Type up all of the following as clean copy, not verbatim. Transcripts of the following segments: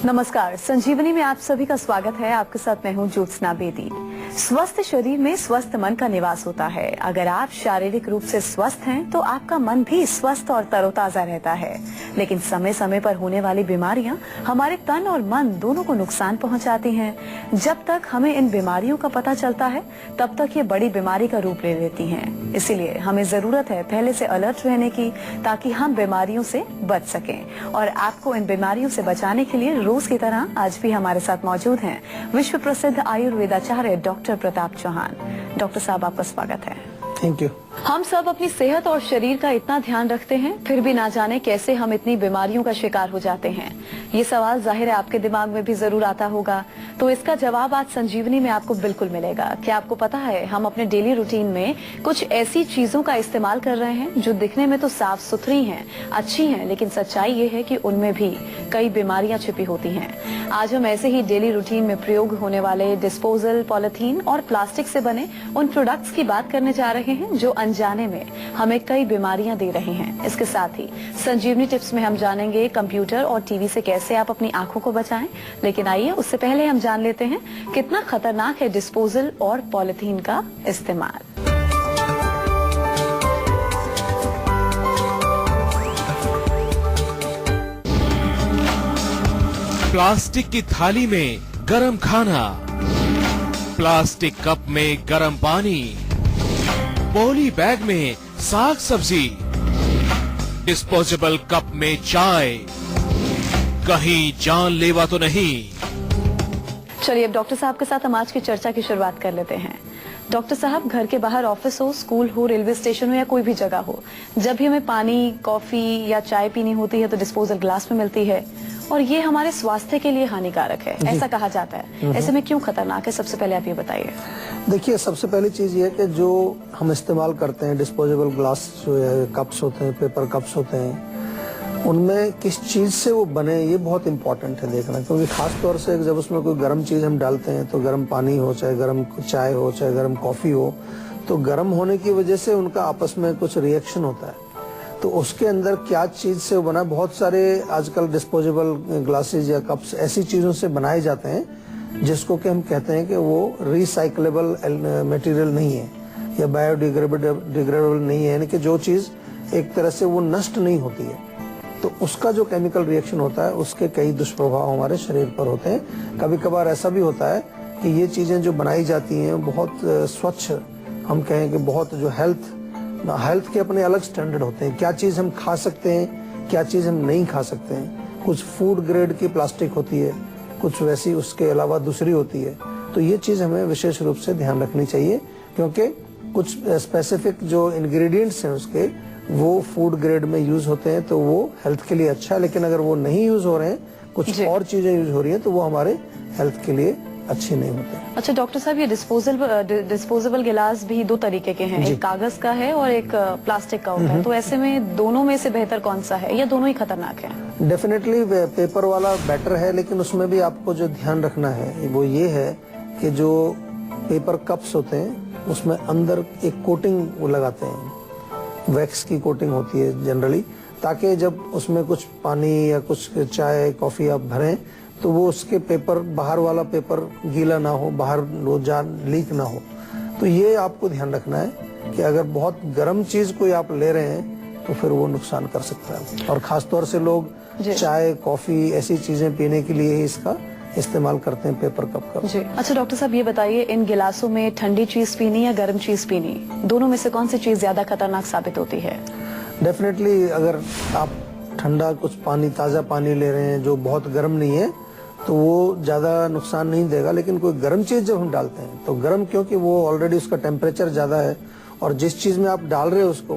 नमस्कार, संजीवनी में आप सभी का स्वागत है। आपके साथ मैं हूं ज्योत्सना बेदी। स्वस्थ शरीर में स्वस्थ मन का निवास होता है। अगर आप शारीरिक रूप से स्वस्थ हैं, तो आपका मन भी स्वस्थ और तरोताजा रहता है। लेकिन समय समय पर होने वाली बीमारियां हमारे तन और मन दोनों को नुकसान पहुंचाती हैं। जब तक हमें इन बीमारियों का पता चलता है, तब तक ये बड़ी बीमारी का रूप ले लेती हैं। इसीलिए हमें जरूरत है पहले से अलर्ट रहने की, ताकि हम बीमारियों से बच सकें। और आपको इन बीमारियों से बचाने के लिए रोज की तरह आज भी हमारे साथ मौजूद हैं विश्व प्रसिद्ध आयुर्वेदाचार्य डॉक्टर प्रताप चौहान। डॉक्टर साहब, आपका स्वागत है। Thank you. हम सब अपनी सेहत और शरीर का इतना ध्यान रखते हैं, फिर भी ना जाने कैसे हम इतनी बीमारियों का शिकार हो जाते हैं। ये सवाल जाहिर है आपके दिमाग में भी जरूर आता होगा, तो इसका जवाब आज संजीवनी में आपको बिल्कुल मिलेगा। क्या आपको पता है, हम अपने डेली रूटीन में कुछ ऐसी चीजों का इस्तेमाल कर रहे हैं जो दिखने में तो साफ सुथरी हैं, अच्छी हैं, लेकिन सच्चाई ये है कि उनमें भी कई बीमारियां छिपी होती हैं। आज हम ऐसे ही डेली रूटीन में प्रयोग होने वाले डिस्पोजल, पॉलिथीन और प्लास्टिक से बने उन प्रोडक्ट्स की बात करने जा रहे हैं जो अनजाने में हमें कई बीमारियां दे रहे हैं। इसके साथ ही संजीवनी टिप्स में हम जानेंगे कंप्यूटर और टीवी से कैसे आप अपनी आंखों को बचाएं। लेकिन आइए उससे पहले हम जान लेते हैं कितना खतरनाक है डिस्पोजल और पॉलिथीन का इस्तेमाल। प्लास्टिक की थाली में गरम खाना, प्लास्टिक कप में गरम पानी, पॉली बैग में साग सब्जी, डिस्पोजेबल कप में चाय, कहीं जानलेवा तो नहीं। चलिए अब डॉक्टर साहब के साथ हम आज की चर्चा की शुरुआत कर लेते हैं। डॉक्टर साहब, घर के बाहर ऑफिस हो, स्कूल हो, रेलवे स्टेशन हो या कोई भी जगह हो, जब भी हमें पानी, कॉफी या चाय पीनी होती है तो डिस्पोजल ग्लास में मिलती है, और ये हमारे स्वास्थ्य के लिए हानिकारक है, ऐसा कहा जाता है। ऐसे में क्यों खतरनाक है, सबसे पहले आप ये बताइए। देखिए, सबसे पहली चीज ये है कि जो हम इस्तेमाल करते हैं डिस्पोजेबल ग्लास जो है, कप्स होते हैं, पेपर कप्स होते हैं, उनमें किस चीज से वो बने ये बहुत इंपॉर्टेंट है देखना। क्योंकि खास तौर से जब उसमें कोई गर्म चीज हम डालते हैं, तो गर्म पानी हो, चाहे गर्म चाय हो, चाहे गर्म कॉफी हो, तो गर्म होने की वजह से उनका आपस में कुछ रिएक्शन होता है। तो उसके अंदर क्या चीज से वो बना, बहुत सारे आजकल डिस्पोजेबल ग्लासेस या कप्स ऐसी चीजों से बनाए जाते हैं जिसको कि हम कहते हैं कि वो रिसाइकलेबल मटेरियल नहीं है या बायोडिग्रेडेबल नहीं है, यानी कि जो चीज एक तरह से वो नष्ट नहीं होती है। तो उसका जो केमिकल रिएक्शन होता है, उसके कई दुष्प्रभाव हमारे शरीर पर होते हैं। कभी कभार ऐसा भी होता है कि ये चीजें जो बनाई जाती हैं बहुत स्वच्छ, हम कहें कि बहुत जो हेल्थ के अपने अलग स्टैंडर्ड होते हैं। क्या चीज हम खा सकते हैं, क्या चीज हम नहीं खा सकते हैं। कुछ फूड ग्रेड की प्लास्टिक होती है, कुछ वैसी उसके अलावा दूसरी होती है। तो ये चीज हमें विशेष रूप से ध्यान रखनी चाहिए, क्योंकि कुछ स्पेसिफिक जो इंग्रेडिएंट्स हैं उसके, वो फूड ग्रेड में यूज होते हैं, तो वो हेल्थ के लिए अच्छा है। लेकिन अगर वो नहीं यूज हो रहे हैं, कुछ और चीजें यूज हो रही हैं, तो वो हमारे हेल्थ के लिए अच्छी नहीं होते। अच्छा डॉक्टर साहब, ये डिस्पोजेबल गिलास भी दो तरीके के हैं, एक कागज का है और एक प्लास्टिक का होता है। तो ऐसे में दोनों में से बेहतर कौन सा है, या दोनों ही खतरनाक है? डेफिनेटली पेपर वाला बेटर है, लेकिन उसमें भी आपको जो ध्यान रखना है वो ये है कि जो पेपर कप्स होते हैं उसमें अंदर एक कोटिंग वो लगाते हैं, वैक्स की कोटिंग होती है जनरली, ताकि जब उसमें कुछ पानी या कुछ चाय कॉफी आप भरें तो वो उसके पेपर, बाहर वाला पेपर गीला ना हो, बाहर वो लीक ना हो। तो ये आपको ध्यान रखना है कि अगर बहुत गर्म चीज कोई आप ले रहे हैं तो फिर वो नुकसान कर सकता है। और खास तौर से लोग चाय, कॉफी ऐसी चीजें पीने के लिए ही इसका इस्तेमाल करते हैं, पेपर कप का। जी। अच्छा डॉक्टर साहब, ये बताइए, इन गिलासों में ठंडी चीज पीनी या गर्म चीज पीनी, दोनों में से कौन सी चीज ज्यादा खतरनाक साबित होती है? डेफिनेटली अगर आप ठंडा कुछ पानी, ताजा पानी ले रहे हैं जो बहुत गर्म नहीं है, तो वो ज्यादा नुकसान नहीं देगा। लेकिन कोई गर्म चीज जब हम डालते हैं, तो गर्म क्योंकि वो ऑलरेडी उसका टेम्परेचर ज्यादा है, और जिस चीज में आप डाल रहे हो उसको,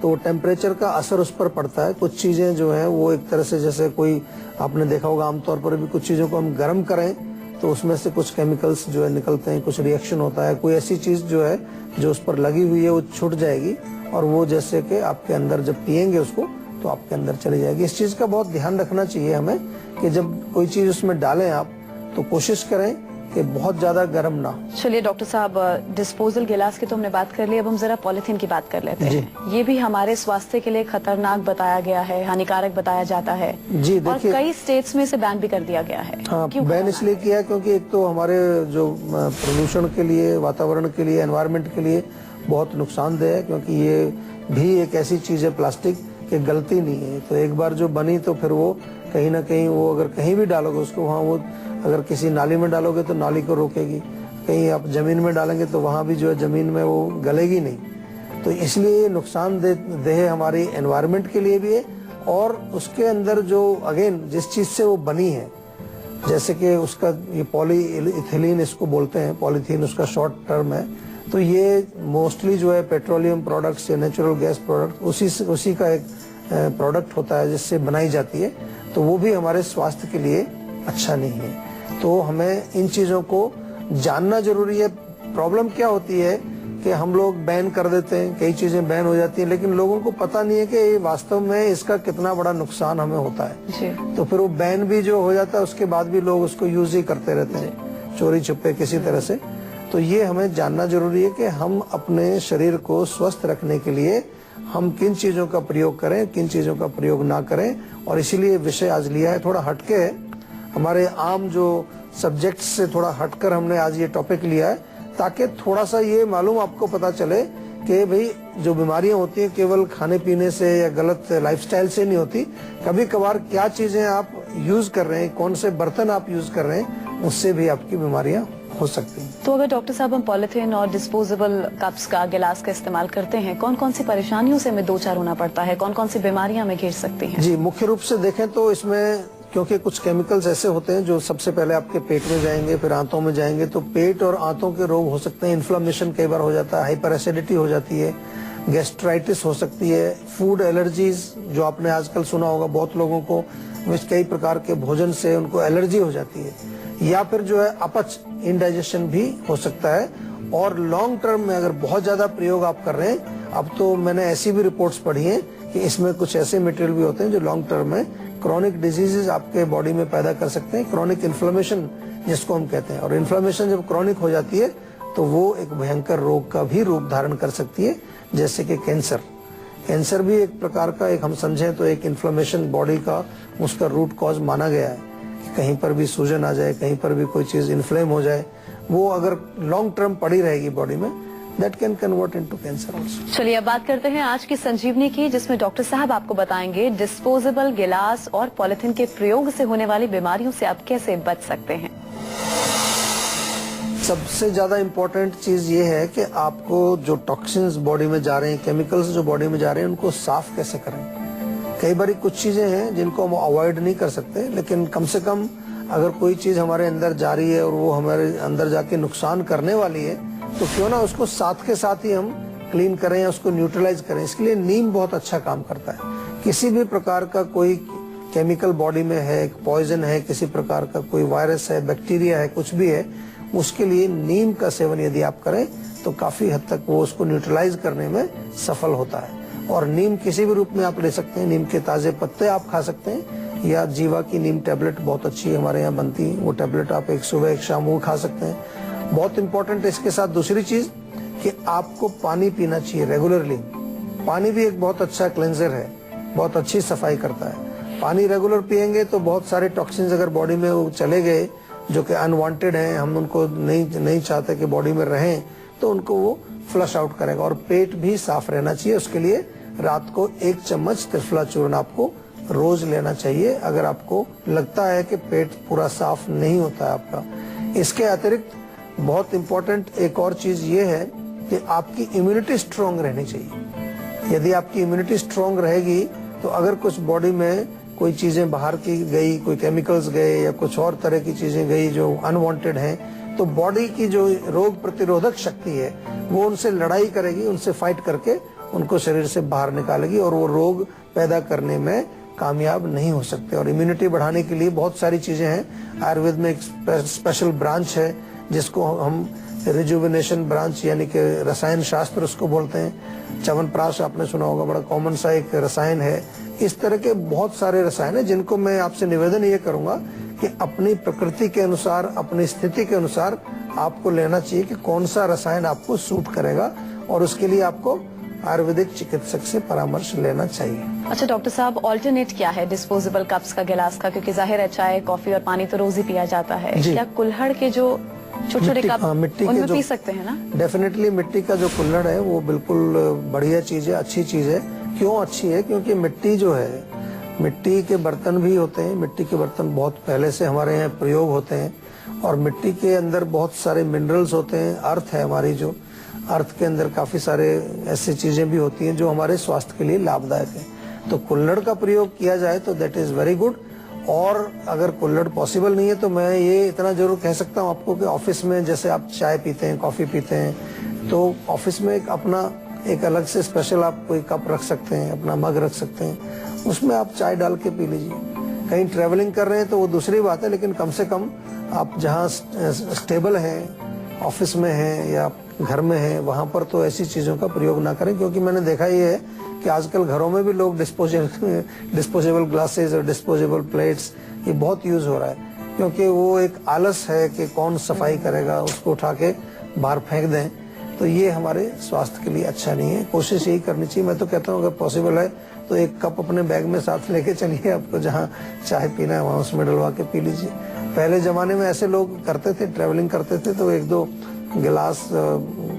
तो वो टेम्परेचर का असर उस पर पड़ता है। कुछ चीजें जो है वो एक तरह से, जैसे कोई आपने देखा होगा आमतौर पर भी, कुछ चीजों को हम गर्म करें तो उसमें से कुछ केमिकल्स जो है निकलते हैं, कुछ रिएक्शन होता है। कोई ऐसी चीज जो है जो उस पर लगी हुई है वो छूट जाएगी, और वो जैसे कि आपके अंदर जब पिएंगे उसको तो आपके अंदर चली जाएगी। इस चीज का बहुत ध्यान रखना चाहिए हमें कि जब कोई चीज उसमें डालें आप, तो कोशिश करें कि बहुत ज्यादा गर्म ना हो। चलिए डॉक्टर साहब, डिस्पोजल गिलास की तो हमने बात कर ली, अब हम जरा पॉलिथीन की बात कर लेते हैं। ये भी हमारे स्वास्थ्य के लिए खतरनाक बताया गया है, हानिकारक बताया जाता है जी, और देखिए, कई स्टेट्स में इसे बैन भी कर दिया गया है। हाँ, क्यों बैन करना इसलिए किया है क्योंकि एक तो हमारे जो प्रदूषण के लिए, वातावरण के लिए, एनवायरनमेंट के लिए बहुत नुकसानदेह है, क्योंकि ये भी एक ऐसी चीज है प्लास्टिक कि गलती नहीं है। तो एक बार जो बनी तो फिर वो कहीं ना कहीं, वो अगर कहीं भी डालोगे उसको, वहाँ वो अगर किसी नाली में डालोगे तो नाली को रोकेगी, कहीं आप जमीन में डालेंगे तो वहाँ भी जो है जमीन में वो गलेगी नहीं। तो इसलिए ये नुकसानदेह हमारी एनवायरनमेंट के लिए भी है। और उसके अंदर जो अगेन जिस चीज से वो बनी है, जैसे कि उसका ये पॉलीइथिलीन इसको बोलते हैं, पॉलीथीन उसका शॉर्ट टर्म है, तो ये मोस्टली जो है पेट्रोलियम प्रोडक्ट्स या नेचुरल गैस प्रोडक्ट उसी का एक प्रोडक्ट होता है जिससे बनाई जाती है। तो वो भी हमारे स्वास्थ्य के लिए अच्छा नहीं है। तो हमें इन चीजों को जानना जरूरी है। प्रॉब्लम क्या होती है कि हम लोग बैन कर देते हैं, कई चीजें बैन हो जाती हैं, लेकिन लोगों को पता नहीं है कि वास्तव में इसका कितना बड़ा नुकसान हमें होता है। जी। तो फिर वो बैन भी जो हो जाता है उसके बाद भी लोग उसको यूज ही करते रहते हैं, चोरी छुपे किसी तरह से। तो ये हमें जानना जरूरी है कि हम अपने शरीर को स्वस्थ रखने के लिए हम किन चीजों का प्रयोग करें, किन चीजों का प्रयोग ना करें। और इसीलिए विषय आज लिया है, थोड़ा हटके है, हमारे आम जो सब्जेक्ट से थोड़ा हटकर हमने आज ये टॉपिक लिया है, ताकि थोड़ा सा ये मालूम आपको पता चले कि भाई जो बीमारियां होती हैं केवल खाने पीने से या गलत लाइफस्टाइल से नहीं होती। कभी कभार क्या चीजें आप यूज कर रहे हैं, कौन से बर्तन आप यूज कर रहे हैं, उससे भी आपकी बीमारियां हो सकती हैं। तो अगर डॉक्टर साहब हम पॉलिथीन और डिस्पोजेबल कप्स का, गिलास का इस्तेमाल करते हैं, कौन कौन सी परेशानियों से हमें दो चार होना पड़ता है, कौन कौन सी बीमारियां हमें घेर सकती हैं? जी, मुख्य रूप से देखें तो इसमें क्योंकि कुछ केमिकल्स ऐसे होते हैं जो सबसे पहले आपके पेट में जाएंगे, फिर आंतों में जाएंगे, तो पेट और आंतों के रोग हो सकते हैं। इन्फ्लेमेशन कई बार हो जाता है, हाइपर एसिडिटी हो जाती है, गैस्ट्राइटिस हो सकती है, फूड एलर्जीज जो आपने आजकल सुना होगा, बहुत लोगों को कई प्रकार के भोजन से उनको एलर्जी हो जाती है, या फिर जो है अपच, इंडाइजेशन भी हो सकता है। और लॉन्ग टर्म में अगर बहुत ज्यादा प्रयोग आप कर रहे हैं, अब तो मैंने ऐसी भी रिपोर्ट्स पढ़ी हैं कि इसमें कुछ ऐसे मटेरियल भी होते हैं जो लॉन्ग टर्म में क्रॉनिक डिजीजेस आपके बॉडी में पैदा कर सकते हैं, क्रॉनिक इन्फ्लेमेशन जिसको हम कहते हैं। और इन्फ्लेमेशन जब क्रॉनिक हो जाती है तो वो एक भयंकर रोग का भी रूप धारण कर सकती है, जैसे कि कैंसर। कैंसर भी एक प्रकार का, एक हम समझें तो एक इन्फ्लेमेशन बॉडी का उसका रूट कॉज माना गया है। कहीं पर भी सूजन आ जाए, कहीं पर भी कोई चीज इन्फ्लेम हो जाए, वो अगर लॉन्ग टर्म पड़ी रहेगी बॉडी में, that can convert into cancer also। चलिए अब बात करते हैं आज की संजीवनी की, जिसमें डॉक्टर साहब आपको बताएंगे डिस्पोजेबल गिलास और पॉलिथीन के प्रयोग से होने वाली बीमारियों से आप कैसे बच सकते हैं। सबसे ज्यादा इम्पोर्टेंट चीज ये है कि आपको जो टॉक्सिन्स बॉडी में जा रहे हैं, केमिकल्स जो बॉडी में जा रहे हैं, उनको साफ कैसे करें। कई बार कुछ चीजें हैं जिनको हम अवॉइड नहीं कर सकते, लेकिन कम से कम अगर कोई चीज हमारे अंदर जा रही है और वो हमारे अंदर जाके नुकसान करने वाली है, तो क्यों ना उसको साथ के साथ ही हम क्लीन करें या उसको न्यूट्रलाइज करें। इसके लिए नीम बहुत अच्छा काम करता है। किसी भी प्रकार का कोई केमिकल बॉडी में है, पॉइजन है, किसी प्रकार का कोई वायरस है, बैक्टीरिया है, कुछ भी है, उसके लिए नीम का सेवन यदि आप करें तो काफी हद तक वो उसको न्यूट्रलाइज करने में सफल होता है। और नीम किसी भी रूप में आप ले सकते हैं। नीम के ताजे पत्ते आप खा सकते हैं, या जीवा की नीम टेबलेट बहुत अच्छी हमारे यहाँ बनती है, वो टेबलेट आप एक सुबह एक शाम वो खा सकते हैं। बहुत इंपॉर्टेंट है इसके साथ दूसरी चीज कि आपको पानी पीना चाहिए रेगुलरली। पानी भी एक बहुत अच्छा क्लेंजर है, बहुत अच्छी सफाई करता है। पानी रेगुलर पियेंगे तो बहुत सारे टॉक्सिन्स अगर बॉडी में वो चले गए जो कि अनवांटेड हैं, हम उनको नहीं चाहते कि बॉडी में रहें, तो उनको वो फ्लश आउट करेगा। और पेट भी साफ रहना चाहिए। उसके लिए रात को 1 चम्मच त्रिफला चूर्ण आपको रोज लेना चाहिए, अगर आपको लगता है कि पेट पूरा साफ नहीं होता है आपका। इसके अतिरिक्त बहुत इम्पोर्टेंट एक और चीज ये है कि आपकी इम्यूनिटी स्ट्रांग रहनी चाहिए। यदि आपकी इम्यूनिटी स्ट्रांग रहेगी तो अगर कुछ बॉडी में कोई चीजें बाहर की गई, कोई केमिकल्स गए या कुछ और तरह की चीजें गई जो अनवांटेड हैं, तो बॉडी की जो रोग प्रतिरोधक शक्ति है वो उनसे लड़ाई करेगी, उनसे फाइट करके उनको शरीर से बाहर निकालेगी और वो रोग पैदा करने में कामयाब नहीं हो सकते। और इम्यूनिटी बढ़ाने के लिए बहुत सारी चीजें हैं। आयुर्वेद में एक स्पेशल ब्रांच है जिसको हम रिजुविनेशन ब्रांच यानी कि रसायन शास्त्र उसको बोलते हैं। च्यवनप्राश आपने सुना होगा, बड़ा कॉमन सा एक रसायन है। इस तरह के बहुत सारे रसायन है जिनको मैं आपसे निवेदन ये करूंगा कि अपनी प्रकृति के अनुसार, अपनी स्थिति के अनुसार आपको लेना चाहिए कि कौन सा रसायन आपको सूट करेगा, और उसके लिए आपको आयुर्वेदिक चिकित्सक से परामर्श लेना चाहिए। अच्छा डॉक्टर साहब, ऑल्टरनेट क्या है डिस्पोजेबल कप्स का, गिलास का? क्योंकि जाहिर है चाय, कॉफी और पानी तो रोज ही पिया जाता है। क्या कुल्हड़ के जो छोटे छोटे कप मिट्टी उनमें के जो पी सकते हैं ना? डेफिनेटली मिट्टी का जो कुल्हड़ है वो बिल्कुल बढ़िया चीज है, अच्छी चीज है। क्यों अच्छी है? क्योंकि मिट्टी जो है, मिट्टी के बर्तन भी होते हैं, मिट्टी के बर्तन बहुत पहले से हमारे यहाँ प्रयोग होते हैं, और मिट्टी के अंदर बहुत सारे मिनरल्स होते हैं। अर्थ है हमारी, जो अर्थ के अंदर काफी सारे ऐसी चीजें भी होती हैं जो हमारे स्वास्थ्य के लिए लाभदायक है। तो कुल्हड़ का प्रयोग किया जाए तो दैट इज वेरी गुड। और अगर कुल्हड़ पॉसिबल नहीं है तो मैं ये इतना जरूर कह सकता हूँ आपको कि ऑफिस में जैसे आप चाय पीते हैं, कॉफी पीते हैं, तो ऑफिस में एक अलग से स्पेशल आप कोई कप रख सकते हैं, अपना मग रख सकते हैं, उसमें आप चाय डाल के पी लीजिए। कहीं ट्रेवलिंग कर रहे हैं तो वो दूसरी बात है, लेकिन कम से कम आप जहाँ स्टेबल हैं, ऑफिस में हैं या घर में हैं, वहां पर तो ऐसी चीजों का प्रयोग ना करें। क्योंकि मैंने देखा ये है कि आजकल घरों में भी लोग डिस्पोजेबल ग्लासेस और डिस्पोजेबल प्लेट्स ये बहुत यूज हो रहा है, क्योंकि वो एक आलस है कि कौन सफाई करेगा, उसको उठा के बाहर फेंक दें। तो ये हमारे स्वास्थ्य के लिए अच्छा नहीं है। कोशिश यही करनी चाहिए। मैं तो कहता हूँ अगर पॉसिबल है तो एक कप अपने बैग में साथ लेके चलिए, आपको जहाँ चाय पीना है वहाँ उसमें डलवा के पी लीजिए। पहले जमाने में ऐसे लोग करते थे, ट्रेवलिंग करते थे तो एक दो गिलास,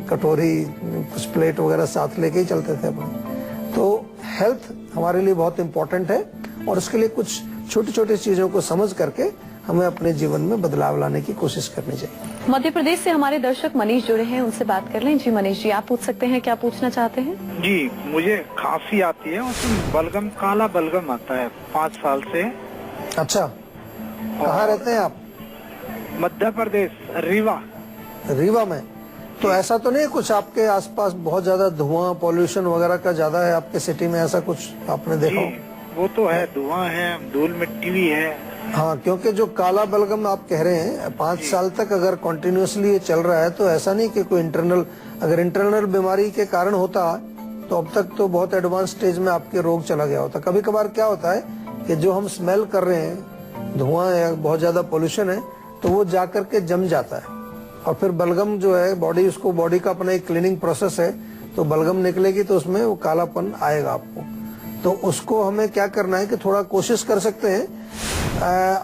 कटोरी, कुछ प्लेट वगैरह साथ लेके ही चलते थे अपने। तो हेल्थ हमारे लिए बहुत इम्पोर्टेंट है, और उसके लिए कुछ छोटी छोटी चीजों को समझ करके हमें अपने जीवन में बदलाव लाने की कोशिश करनी चाहिए। मध्य प्रदेश से हमारे दर्शक मनीष जुड़े हैं, उनसे बात कर लें। जी मनीष जी, आप पूछ सकते हैं, क्या पूछना चाहते हैं? जी, मुझे खांसी आती है, उसमें बलगम, काला बलगम आता है 5 साल से। अच्छा, कहाँ रहते हैं आप? मध्य प्रदेश, रीवा। रीवा में? तो ऐसा तो नहीं कुछ आपके आसपास बहुत ज्यादा धुआं, पॉल्यूशन वगैरह का ज्यादा है आपके सिटी में? ऐसा कुछ आपने देखा? वो तो है, धुआं है, धूल मिट्टी भी है। हाँ, क्योंकि जो काला बलगम आप कह रहे हैं 5 साल तक अगर कंटिन्यूअसली ये चल रहा है तो ऐसा नहीं कि कोई अगर इंटरनल बीमारी के कारण होता तो अब तक तो बहुत एडवांस स्टेज में आपके रोग चला गया होता। कभी कभार क्या होता है कि जो हम स्मेल कर रहे हैं, धुआं है, बहुत ज्यादा पोल्यूशन है, तो वो जाकर के जम जाता है, और फिर बलगम जो है बॉडी का अपना एक क्लीनिंग प्रोसेस है, तो बलगम निकलेगी तो उसमें वो कालापन आएगा आपको। तो उसको हमें क्या करना है कि थोड़ा कोशिश कर सकते हैं।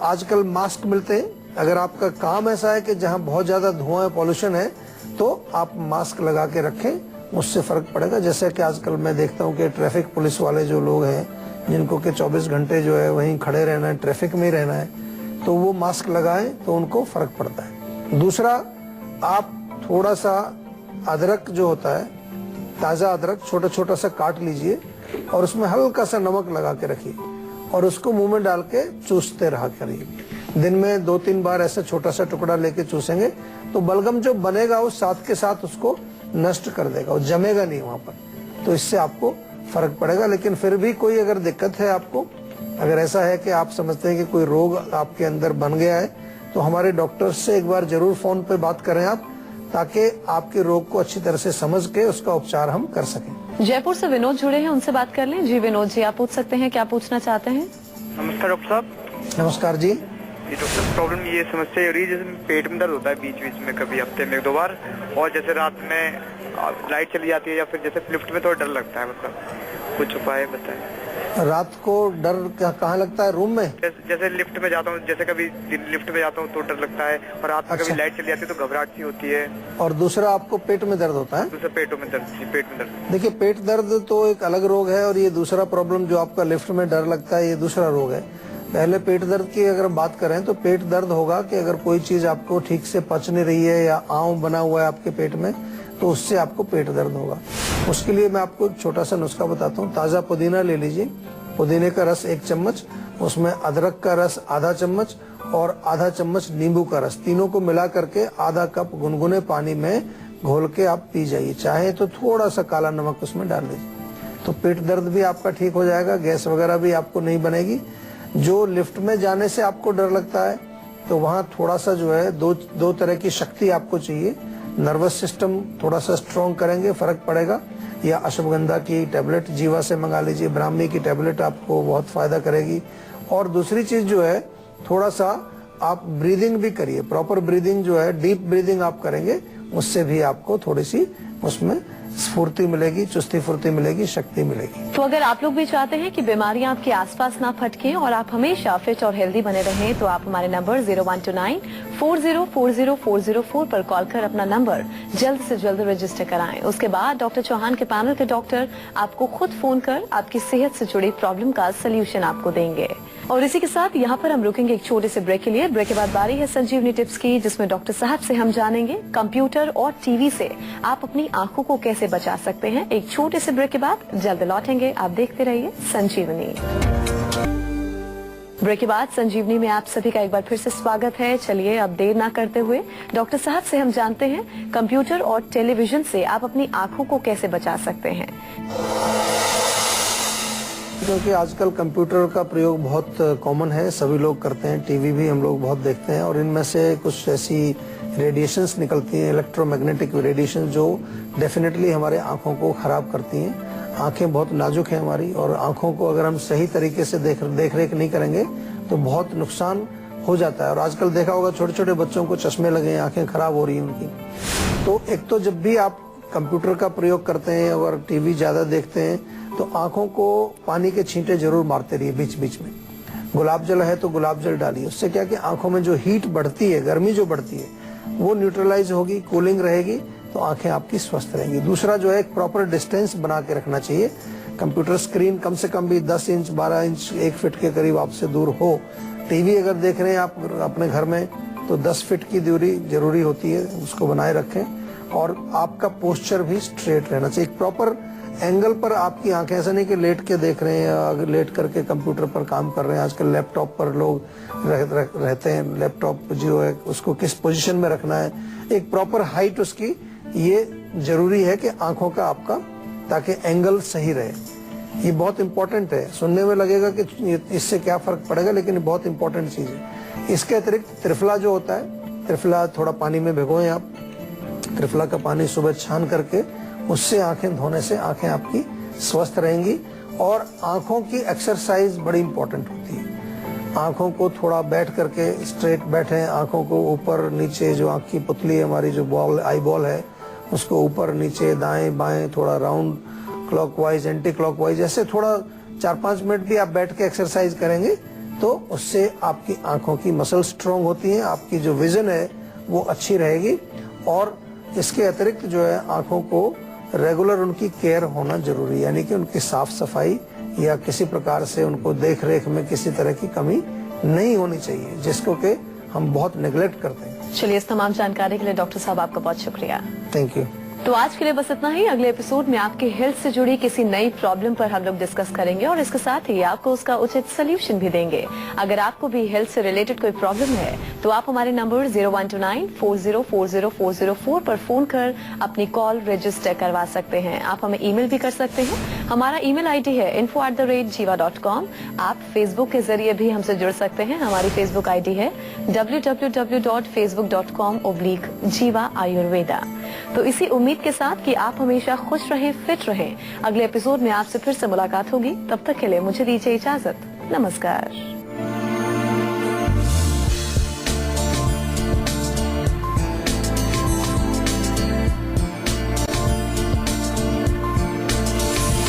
आजकल मास्क मिलते हैं, अगर आपका काम ऐसा है कि जहाँ बहुत ज्यादा धुआं है, पॉल्यूशन है, तो आप मास्क लगा के रखें, उससे फर्क पड़ेगा। जैसे कि आजकल मैं देखता हूँ कि ट्रैफिक पुलिस वाले जो लोग हैं, जिनको कि 24 घंटे जो है वहीं खड़े रहना है, ट्रैफिक में ही रहना है, तो वो मास्क लगाएं तो उनको फर्क पड़ता है। दूसरा, आप थोड़ा सा अदरक जो होता है, ताजा अदरक छोटा छोटा सा काट लीजिए और उसमें हल्का सा नमक लगा के रखिए और उसको मुंह में डाल के चूसते रहा करिए। दिन में 2-3 बार ऐसा छोटा सा टुकड़ा लेके चूसेंगे तो बलगम जो बनेगा वो साथ के साथ उसको नष्ट कर देगा, वो जमेगा नहीं वहां पर, तो इससे आपको फर्क पड़ेगा। लेकिन फिर भी कोई अगर दिक्कत है आपको, अगर ऐसा है कि आप समझते हैं कि कोई रोग आपके अंदर बन गया है, तो हमारे डॉक्टर से एक बार जरूर फोन पे बात करें आप, ताकि आपके रोग को अच्छी तरह से समझ के उसका उपचार हम कर सकें। जयपुर से विनोद जुड़े हैं, उनसे बात कर लें। जी विनोद जी, आप पूछ सकते हैं, क्या पूछना चाहते हैं? नमस्कार डॉक्टर साहब। नमस्कार जी। ये डॉक्टर, प्रॉब्लम ये समस्या हो रही है, जैसे पेट में दर्द होता है बीच बीच में, कभी हफ्ते में 1-2 बार, और जैसे रात में लाइट चली जाती है या फिर जैसे लिफ्ट में थोड़ा डर लगता है, मतलब कुछ उपाय बताएं। रात को डर कहाँ लगता है? रूम में? जैसे लिफ्ट में जाता हूँ, जैसे कभी लिफ्ट में जाता हूँ तो डर लगता है, और रात में अच्छा। कभी लाइट चली जाती है तो घबराहट सी होती है। और दूसरा, आपको पेट में दर्द होता है? दूसरा पेट में दर्द। देखिए, पेट दर्द तो एक अलग रोग है, और ये दूसरा प्रॉब्लम जो आपका लिफ्ट में डर लगता है, ये दूसरा रोग है। पहले पेट दर्द की अगर बात करें तो पेट दर्द होगा कि अगर कोई चीज आपको ठीक से पच नहीं रही है या आंव बना हुआ है आपके पेट में, तो उससे आपको पेट दर्द होगा। उसके लिए मैं आपको एक छोटा सा नुस्खा बताता हूँ। ताजा पुदीना ले लीजिए, पुदीने का रस 1 चम्मच, उसमें अदरक का रस आधा चम्मच और आधा चम्मच नींबू का रस, तीनों को मिला करके आधा कप गुनगुने पानी में घोल के आप पी जाइए। चाहे तो थोड़ा सा काला नमक उसमें डाल लीजिए, तो पेट दर्द भी आपका ठीक हो जाएगा, गैस वगैरह भी आपको नहीं बनेगी। जो लिफ्ट में जाने से आपको डर लगता है, तो वहाँ थोड़ा सा जो है दो तरह की शक्ति आपको चाहिए। नर्वस सिस्टम थोड़ा सा स्ट्रॉन्ग करेंगे, फर्क पड़ेगा। या अश्वगंधा की टैबलेट जीवा से मंगा लीजिए, ब्राह्मी की टैबलेट आपको बहुत फायदा करेगी। और दूसरी चीज जो है, थोड़ा सा आप ब्रीदिंग भी करिए, प्रॉपर ब्रीदिंग जो है, डीप ब्रीदिंग आप करेंगे, उससे भी आपको थोड़ी सी उसमें स्फूर्ति मिलेगी, चुस्ती फुर्ती मिलेगी, शक्ति मिलेगी। तो अगर आप लोग भी चाहते हैं कि बीमारियां आपके आसपास ना फटकें और आप हमेशा फिट और हेल्दी बने रहें, तो आप हमारे नंबर 0129404004 पर कॉल कर अपना नंबर जल्द से जल्द रजिस्टर कराएं। उसके बाद डॉक्टर चौहान के पैनल के डॉक्टर आपको खुद फोन कर आपकी सेहत से जुड़ी प्रॉब्लम का सोल्यूशन आपको देंगे। और इसी के साथ यहाँ पर हम रुकेंगे एक छोटे से ब्रेक के लिए। ब्रेक के बाद बारी है संजीवनी टिप्स की, जिसमें डॉक्टर साहब से हम जानेंगे कंप्यूटर और टीवी से आप अपनी आंखों को कैसे बचा सकते हैं। एक छोटे से ब्रेक के बाद जल्द लौटेंगे, आप देखते रहिए संजीवनी। ब्रेक के बाद संजीवनी में आप सभी का एक बार फिर से स्वागत है। चलिए अब देर ना करते हुए डॉक्टर साहब से हम जानते हैं कंप्यूटर और टेलीविजन से आप अपनी आंखों को कैसे बचा सकते हैं। क्योंकि आजकल कंप्यूटर का प्रयोग बहुत कॉमन है, सभी लोग करते हैं, टीवी भी हम लोग बहुत देखते हैं, और इनमें से कुछ ऐसी रेडिएशंस निकलती हैं, इलेक्ट्रोमैग्नेटिक रेडिएशन, जो डेफिनेटली हमारे आंखों को खराब करती हैं। आंखें बहुत नाजुक हैं हमारी, और आंखों को अगर हम सही तरीके से देख रेख नहीं करेंगे तो बहुत नुकसान हो जाता है। और आजकल देखा होगा छोटे छोटे बच्चों को चश्मे लगे हैं, आंखें खराब हो रही हैं उनकी। तो एक तो जब भी आप कंप्यूटर का प्रयोग करते हैं और टीवी ज्यादा देखते हैं तो आंखों को पानी के छींटे जरूर मारते रहिए बीच बीच में। गुलाब जल है तो गुलाब जल डालिए, उससे क्या कि आंखों में जो हीट बढ़ती है, गर्मी जो बढ़ती है, वो न्यूट्रलाइज होगी, कूलिंग रहेगी, तो आंखें आपकी स्वस्थ रहेंगी। दूसरा जो है, एक प्रॉपर डिस्टेंस बना के रखना चाहिए। कंप्यूटर स्क्रीन कम से कम भी 10 इंच 12 इंच 1 फीट के करीब आपसे दूर हो। टीवी अगर देख रहे हैं आप अपने घर में तो 10 फीट की दूरी जरूरी होती है, उसको बनाए रखें। और आपका पोस्चर भी स्ट्रेट रहना चाहिए, एक प्रॉपर एंगल पर आपकी आंखें, ऐसा नहीं कि लेट के देख रहे हैं या लेट करके कंप्यूटर पर काम कर रहे हैं। आजकल लैपटॉप पर लोग रहते हैं, लैपटॉप जो है उसको किस पोजीशन में रखना है, एक प्रॉपर हाइट उसकी, ये जरूरी है कि आंखों का आपका, ताकि एंगल सही रहे। ये बहुत इंपॉर्टेंट है। सुनने में लगेगा कि इससे क्या फर्क पड़ेगा, लेकिन ये बहुत इंपॉर्टेंट चीज है। इसके अतिरिक्त त्रिफला जो होता है, त्रिफला थोड़ा पानी में भिगोएं आप, त्रिफला का पानी सुबह छान करके उससे आंखें धोने से आंखें आपकी स्वस्थ रहेंगी। और आंखों की एक्सरसाइज बड़ी इंपॉर्टेंट होती है। आंखों को थोड़ा बैठ करके स्ट्रेट बैठें, आंखों को ऊपर नीचे, जो आंख की पुतली है हमारी, जो बॉल आई बॉल है, उसको ऊपर नीचे दाएं बाएं थोड़ा राउंड, क्लॉकवाइज एंटी क्लॉकवाइज, ऐसे थोड़ा 4-5 मिनट भी आप बैठ के एक्सरसाइज करेंगे तो उससे आपकी आंखों की मसल स्ट्रांग होती है, आपकी जो विजन है वो अच्छी रहेगी। और इसके अतिरिक्त जो है, आंखों को रेगुलर उनकी केयर होना जरूरी है, यानी कि उनकी साफ सफाई या किसी प्रकार से उनको देख रेख में किसी तरह की कमी नहीं होनी चाहिए, जिसको कि हम बहुत नेग्लेक्ट करते हैं। चलिए, इस तमाम जानकारी के लिए डॉक्टर साहब आपका बहुत शुक्रिया। Thank you. तो आज के लिए बस इतना ही। अगले एपिसोड में आपके हेल्थ से जुड़ी किसी नई प्रॉब्लम पर हम लोग डिस्कस करेंगे और इसके साथ ही आपको उसका उचित सोल्यूशन भी देंगे। अगर आपको भी हेल्थ से रिलेटेड कोई प्रॉब्लम है तो आप हमारे नंबर 0129404004 पर फोन कर अपनी कॉल रजिस्टर करवा सकते हैं। आप हमें ईमेल भी कर सकते हैं। हमारा ईमेल आईडी है info@jiva.com। आप फेसबुक के जरिए भी हमसे जुड़ सकते हैं। हमारी फेसबुक आईडी है www.facebook.com/jiva ayurveda। तो इसी उम्मीद के साथ कि आप हमेशा खुश रहें, फिट रहें, अगले एपिसोड में आपसे फिर से मुलाकात होगी। तब तक के लिए मुझे दीजिए इजाजत। नमस्कार।